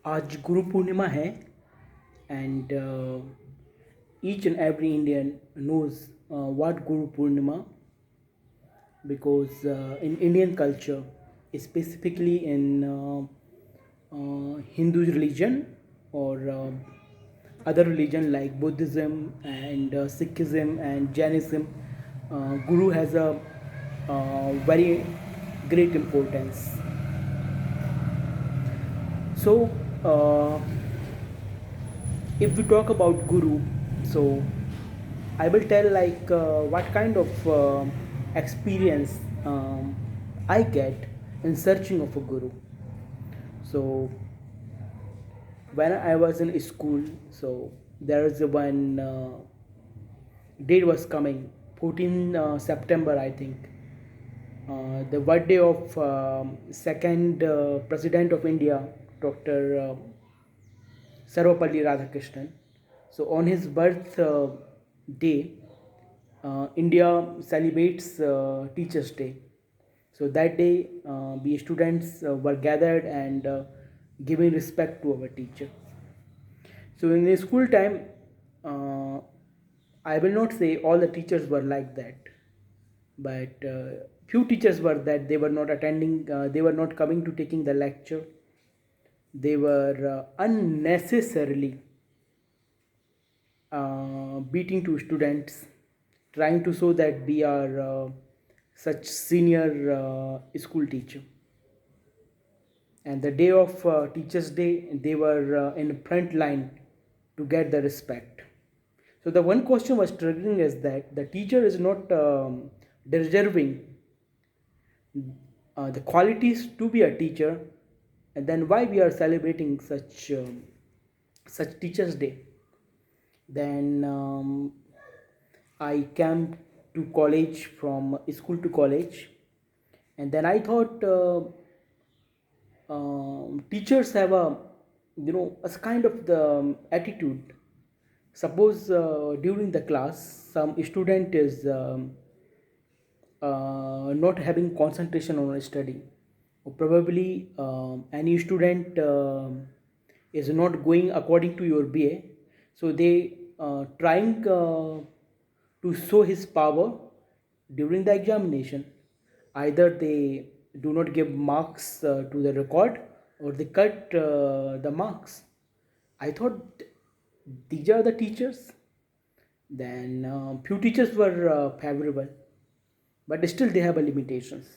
आज गुरु पूर्णिमा है and each and every Indian knows what Guru Purnima because in Indian culture, specifically in Hindu religion or other religion like Buddhism and Sikhism and Jainism, Guru has a very great importance. So, if we talk about Guru, so I will tell like what kind of experience I get in searching of a Guru. So when I was in school, so there is one date was coming, 14 September I think, the birthday of second President of India, Dr. Sarvapalli Radhakrishnan. So on his birth day, India celebrates Teachers' Day. So that day, we students were gathered and giving respect to our teacher. So in the school time, uh, I will not say all the teachers were like that, but few teachers were that they were not attending, they were not coming to taking the lecture. They were unnecessarily beating to students, trying to show that we are such senior school teacher. And the day of Teachers' Day, they were in front line to get the respect. So the one question was triggering is that the teacher is not deserving the qualities to be a teacher, and then why we are celebrating such Teachers' Day? Then I came to college from school to college, and then I thought teachers have a a kind of the attitude. Suppose during the class some student is not having concentration on study, or probably any student is not going according to your BA, so they trying to show his power during the examination. Either they do not give marks to the record, or they cut the marks. I thought these are the teachers. Then few teachers were favorable, but still they have a limitations.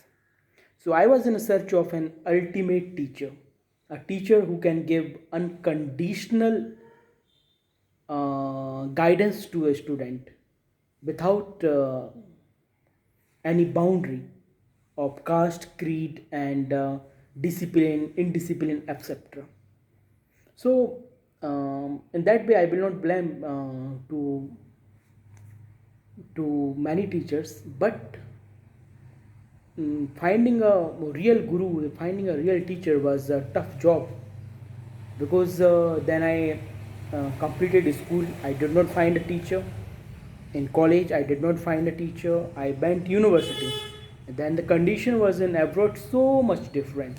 So I was in search of an ultimate teacher, a teacher who can give unconditional guidance to a student without any boundary of caste, creed, and discipline, indiscipline, etc. So, in that way, I will not blame to many teachers, but finding a real guru, finding a real teacher was a tough job because then I completed school. I did not find a teacher. In college, I did not find a teacher. I went university. Then the condition was in abroad so much different.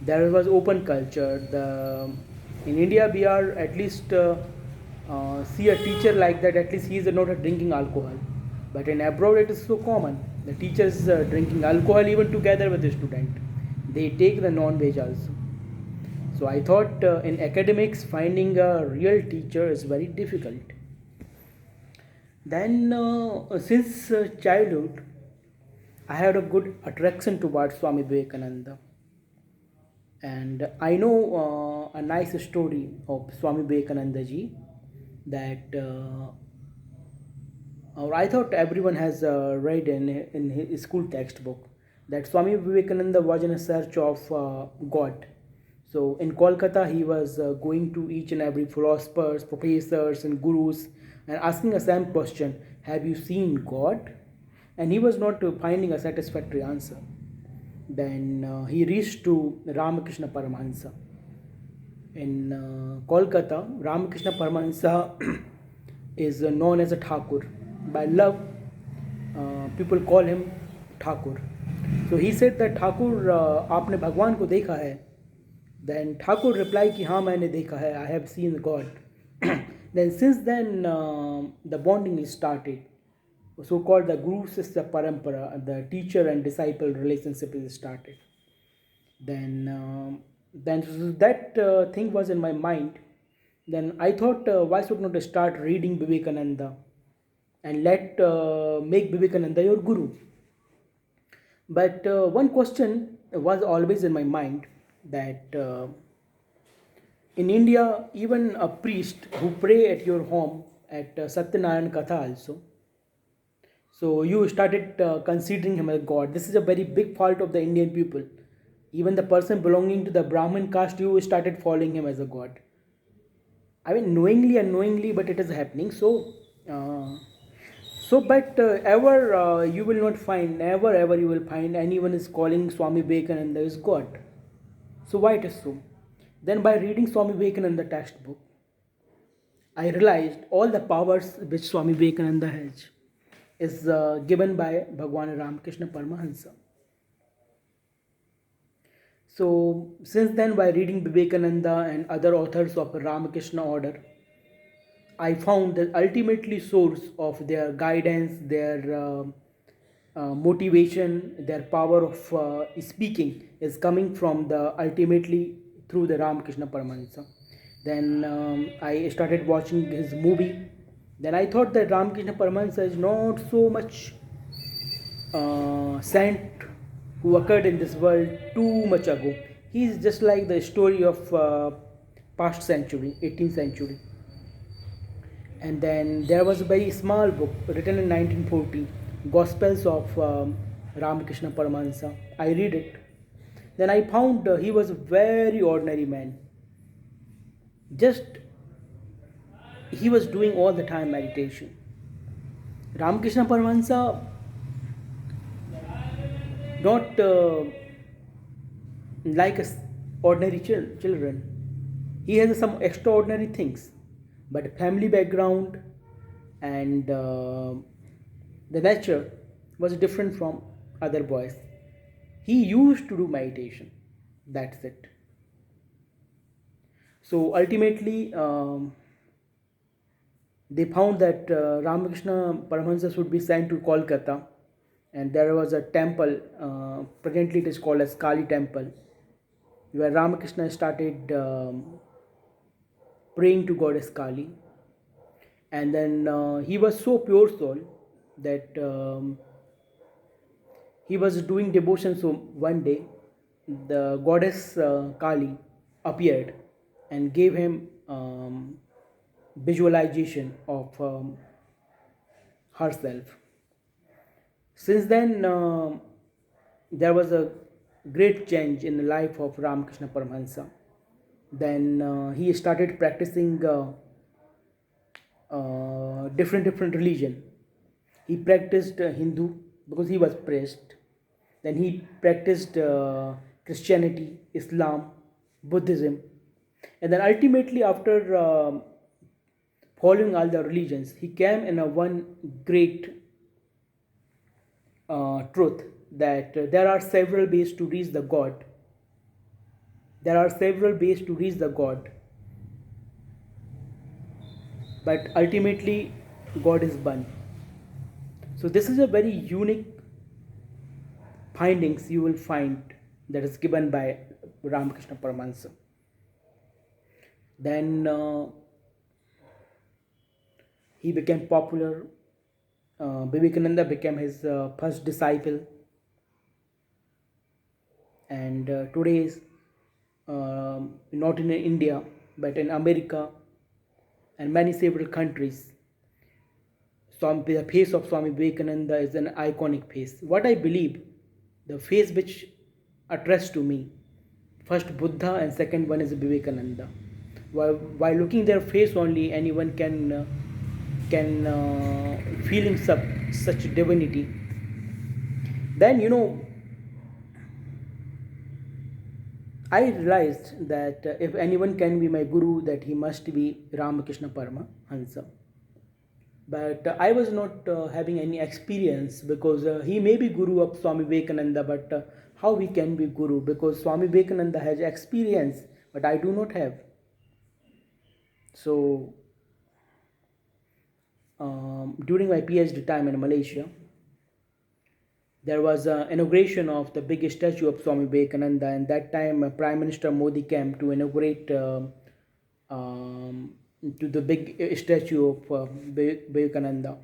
There was open culture. The in India we are at least see a teacher like that. At least he is not drinking alcohol. But in abroad it is so common. The teachers drinking alcohol even together with the student. They take the non-veg also. So I thought in academics finding a real teacher is very difficult. Then since childhood, I had a good attraction towards Swami Vivekananda, and I know a nice story of Swami Vivekananda ji that I thought everyone has read in his school textbook that Swami Vivekananda was in a search of God. So in Kolkata, he was going to each and every philosophers, professors, and gurus and asking a same question: Have you seen God? And he was not finding a satisfactory answer. Then he reached to Ramakrishna Paramahansa. In Kolkata, Ramakrishna Paramahansa is known as a Thakur. By love, people call him Thakur. So he said that Thakur, आपने भगवान को देखा है? Then Thakur replied कि हाँ मैंने देखा है, I have seen God. Then since then the bonding is started. So called the Guru Sisya Parampara, the teacher and disciple relationship is started. Then that thing was in my mind. Then I thought, why should not I start reading Vivekananda and let make Vivekananda your guru? But one question was always in my mind that in India, even a priest who pray at your home at Satyanarayan Katha also, so you started considering him as God. This is a very big fault of the Indian people. Even the person belonging to the Brahmin caste, you started following him as a God. I mean, knowingly, unknowingly, but it is happening. But ever you will not find, never ever you will find anyone is calling Swami Vivekananda is God. So why it is so? Then by reading Swami Vivekananda textbook, I realized all the powers which Swami Vivekananda has is given by Bhagwan Ramakrishna Paramahansa. So since then, by reading Vivekananda and other authors of Ramakrishna order, I found that ultimately source of their guidance, their motivation, their power of speaking is coming from the ultimately through the Ramakrishna Paramahansa. Then I started watching his movie. Then I thought that Ramakrishna Paramahansa is not so much saint who occurred in this world too much ago. He is just like the story of past century, 18th century. And then there was a very small book written in 1940, Gospels of Ramakrishna Paramahansa. I read it. Then I found he was a very ordinary man. Just he was doing all the time meditation. Ramakrishna Paramahansa not like us ordinary children. He has some extraordinary things, but family background and the nature was different from other boys. He used to do meditation. That's it. So ultimately, they found that Ramakrishna Paramahansa should be sent to Kolkata, and there was a temple. Presently, it is called as Kali Temple, where Ramakrishna started praying to goddess Kali. And then he was so pure soul that he was doing devotion. So one day, the goddess Kali appeared and gave him visualization of herself. Since then, there was a great change in the life of Ramakrishna Paramahansa. Then he started practicing different religion. He practiced Hindu because he was priest. Then he practiced Christianity, Islam, Buddhism, and then ultimately after following all the religions, he came in a one great truth that there are several ways to reach the God. There are several ways to reach the God, but ultimately God is one. So this is a very unique findings you will find that is given by Ramakrishna Paramahansa. Then he became popular. Vivekananda became his first disciple, and today is not in India but in America and many several countries. The face of Swami Vivekananda is an iconic face. What I believe, the face which attracts to me, first Buddha and second one is Vivekananda. While looking their face only, anyone can feeling such divinity. Then I realized that if anyone can be my guru, that he must be Ramakrishna Paramahansa. But I was not having any experience because he may be guru of Swami Vivekananda, but how he can be guru? Because Swami Vivekananda has experience but I do not have. So during my PhD time in Malaysia, there was an inauguration of the big statue of Swami Vivekananda, and that time Prime Minister Modi came to inaugurate um, to the big statue of Vivekananda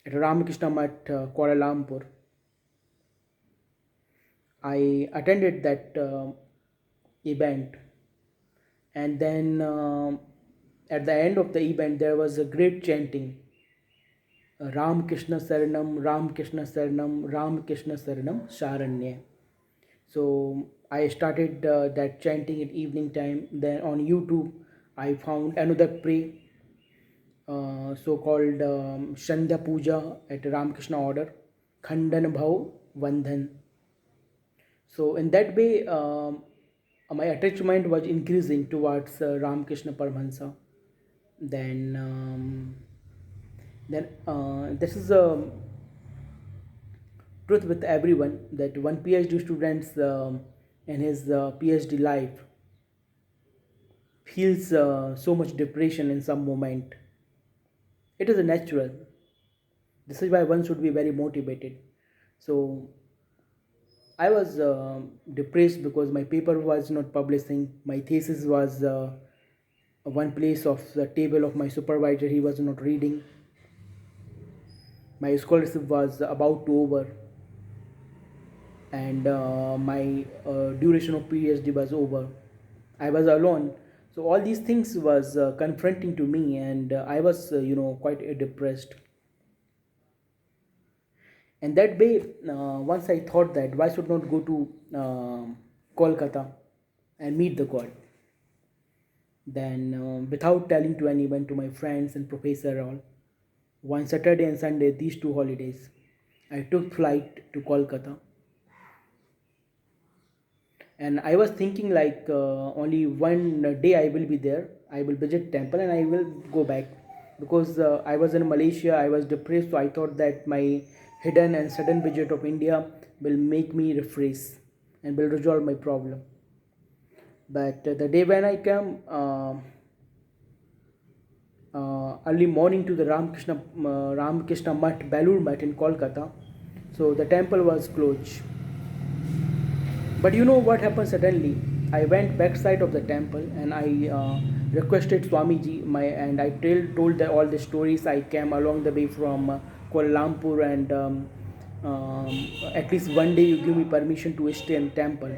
at Ramakrishna Math, Kuala Lumpur. I attended that event, and then at the end of the event, there was a great chanting, Ram Krishna Saranam, Ram Krishna Saranam, Ram Krishna Saranam, Sharanya. So I started that chanting at evening time. Then on YouTube, I found another pray, so-called Shandhya Puja at Ramakrishna order, Khandan Bhav Vandhan. So in that way, my attachment was increasing towards Ramakrishna Paramahansa. Then, this is a truth with everyone that one PhD student in his PhD life feels so much depression in some moment. It is a natural. This is why one should be very motivated. So I was depressed because my paper was not publishing. My thesis was one place of the table of my supervisor. He was not reading. My scholarship was about to over, and my duration of PhD was over. I was alone. So all these things was confronting to me, and I was quite depressed. And that way, once I thought that why should not go to Kolkata and meet the God. Then, without telling to anyone, to my friends and professor all, one Saturday and Sunday, these two holidays, I took flight to Kolkata, and I was thinking like only one day I will be there. I will visit temple and I will go back because I was in Malaysia. I was depressed, so I thought that my hidden and sudden visit of India will make me refresh and will resolve my problem. But the day when I came early morning to the Ramakrishna Math, Belur Math in Kolkata, so the temple was closed. But you know what happened suddenly? I went backside of the temple and I requested Swamiji, and I told all the stories. I came along the way from Kuala Lumpur, and at least one day you give me permission to stay in temple.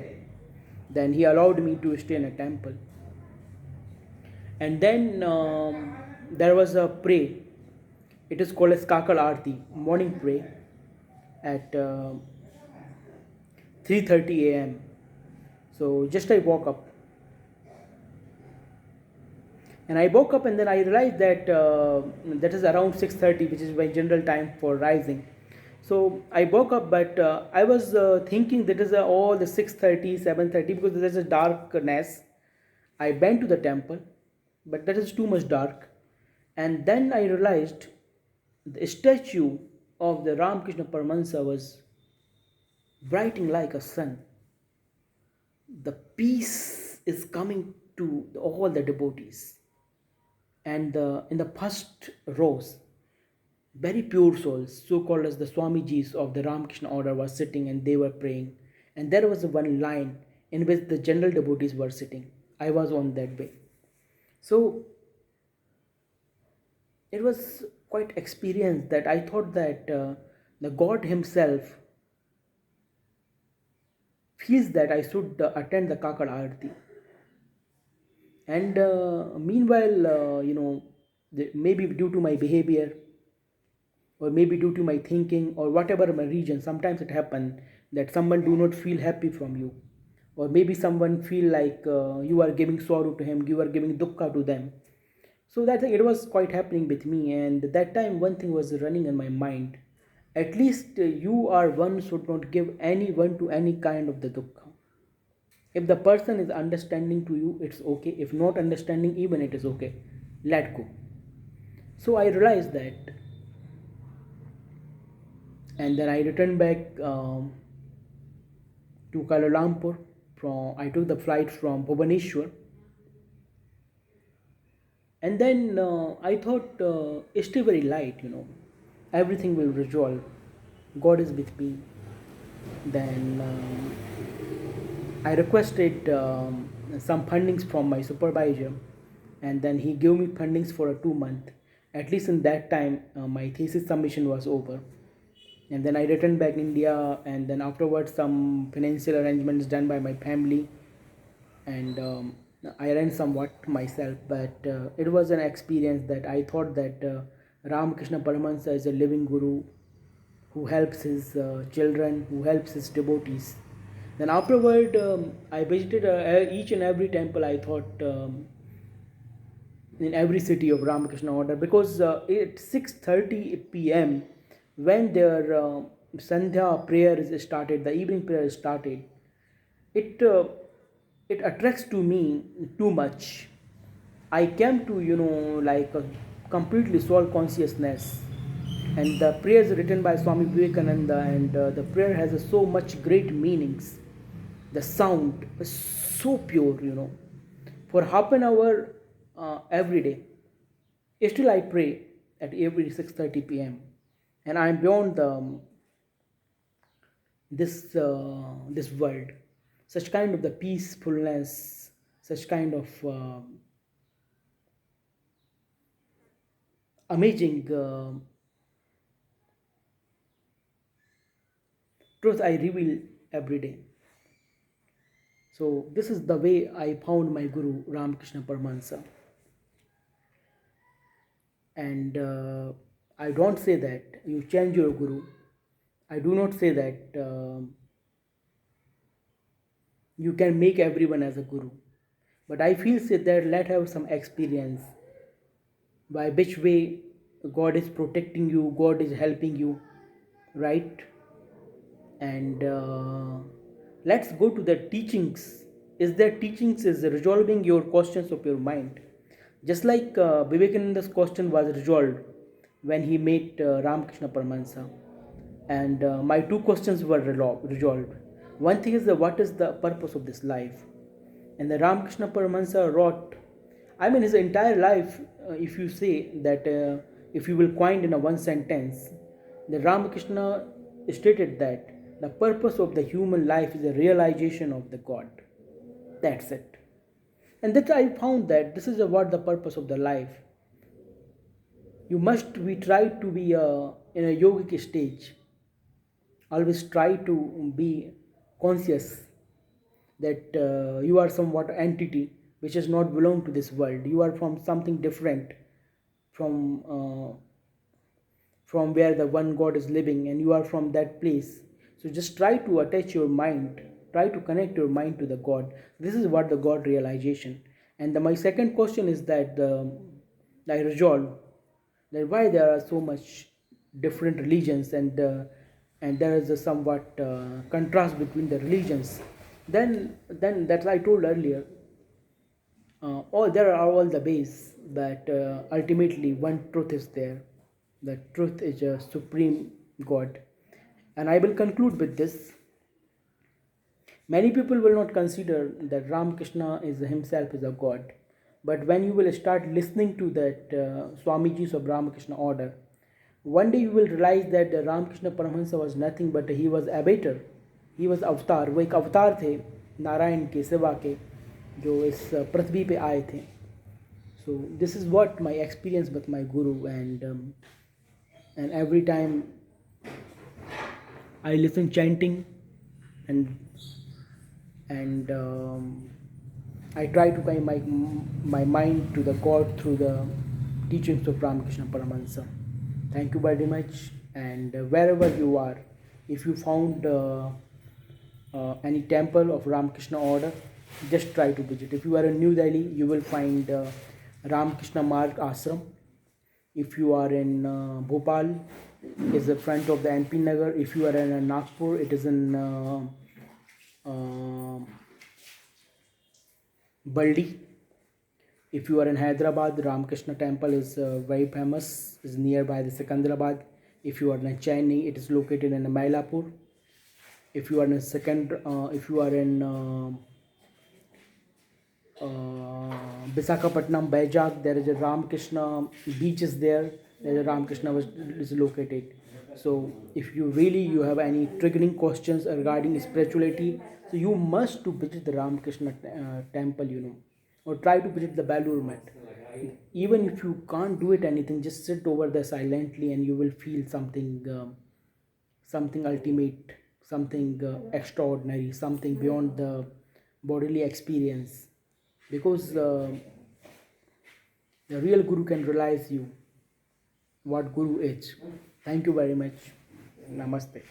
Then he allowed me to stay in a temple. And then there was a pray. It is called as Kakal Aarti, morning pray at 3:30 a.m. So just I woke up, and I woke up, and then I realized that that is around 6:30, which is my general time for rising. So I woke up, but I was thinking that is all the 6:30, 7:30 because there is a darkness. I went to the temple, but that is too much dark. And then I realized the statue of the Ramakrishna Paramahansa was brightening like a sun. The peace is coming to all the devotees. And in the first rows, very pure souls, so called as the Swamijis of the Ramakrishna order, were sitting and they were praying. And there was one line in which the general devotees were sitting. I was on that way. So it was quite experience that I thought that the God Himself feels that I should attend the Kakad Aarti. And meanwhile, maybe due to my behavior, or maybe due to my thinking, or whatever my reason, sometimes it happen that someone do not feel happy from you, or maybe someone feel like you are giving sorrow to him, you are giving dukkha to them. So that thing, it was quite happening with me, and that time one thing was running in my mind. At least you are one should not give anyone to any kind of the dukkha. If the person is understanding to you, it's okay. If not understanding, even it is okay. Let go. So I realized that, and then I returned back to Kuala Lumpur I took the flight from Bhubaneswar, and then I thought it's still very light, everything will resolve. God is with me. Then I requested some fundings from my supervisor, and then he gave me fundings for a 2 month. At least in that time, my thesis submission was over, and then I returned back India, and then afterwards some financial arrangements done by my family, and I ran somewhat myself. But it was an experience that I thought that Ramakrishna Paramahansa is a living guru who helps his children, who helps his devotees. Then afterward, I visited each and every temple. I thought in every city of Ramakrishna order, because at 6:30 p.m. when their Sandhya prayer is started, the evening prayer is started, it it attracts to me too much. I came to like a completely soul consciousness, and the prayers written by Swami Vivekananda, and the prayer has so much great meanings. The sound is so pure, for half an hour every day. Still, I pray at every 6:30 p.m. and I am beyond this world. Such kind of the peacefulness, such kind of amazing truth I reveal every day. So this is the way I found my Guru Ramakrishna Paramahansa, and I don't say that you change your Guru. I do not say that you can make everyone as a Guru, but I feel say that let have some experience by which way God is protecting you, God is helping you, right? And let's go to the teachings. Is there teachings is resolving your questions of your mind, just like Vivekananda's question was resolved when he met Ramakrishna Paramahansa, and my two questions were resolved. One thing is what is the purpose of this life, and the Ramakrishna Paramahansa wrote, I mean his entire life, if you say that, if you will coin in a one sentence, the Ramakrishna stated that the purpose of the human life is the realization of the God. That's it. And that I found that this is what the purpose of the life. You must we try to be in a yogic stage. Always try to be conscious that you are somewhat entity which does not belong to this world. You are from something different from where the one God is living, and you are from that place. So just try to attach your mind, try to connect your mind to the God. This is what the God realization. And my second question is that I resolve that why there are so much different religions, and there is a somewhat contrast between the religions. Then that I told earlier, all there are all the ways, but ultimately one truth is there. The truth is a supreme God. And I will conclude with this. Many people will not consider that Ramakrishna is himself is a God. But when you will start listening to that Swamiji's of Ramakrishna order, one day you will realize that Ramakrishna Paramahansa was nothing but he was abator. He was अवतार, वो एक अवतार थे नारायण के सिवा के जो इस पृथ्वी पे आए थे. So this is what my experience with my guru, and every time I listen chanting, and I try to guide my mind to the God through the teachings of Ramakrishna Paramahansa. Thank you very much. And wherever you are, if you found any temple of Ramakrishna order, just try to visit. If you are in New Delhi, you will find Ramakrishna Marg Ashram. If you are in Bhopal, is the front of the NP Nagar. If you are in Nagpur, it is in Baldi. If you are in Hyderabad, Ramakrishna temple is very famous, is nearby the Secunderabad. If you are in Chennai, it is located in Mylapore. If you are in Visakhapatnam, Baijak, there is a Ramakrishna beach is there. There is a Ramakrishna was is located. So if you really you have any triggering questions regarding spirituality, so you must to visit the Ramakrishna temple, or try to visit the Belur Mat. Even if you can't do it anything, just sit over there silently and you will feel something ultimate, something extraordinary, something beyond the bodily experience. Because the real guru can realize you what guru is. Thank you very much. Namaste.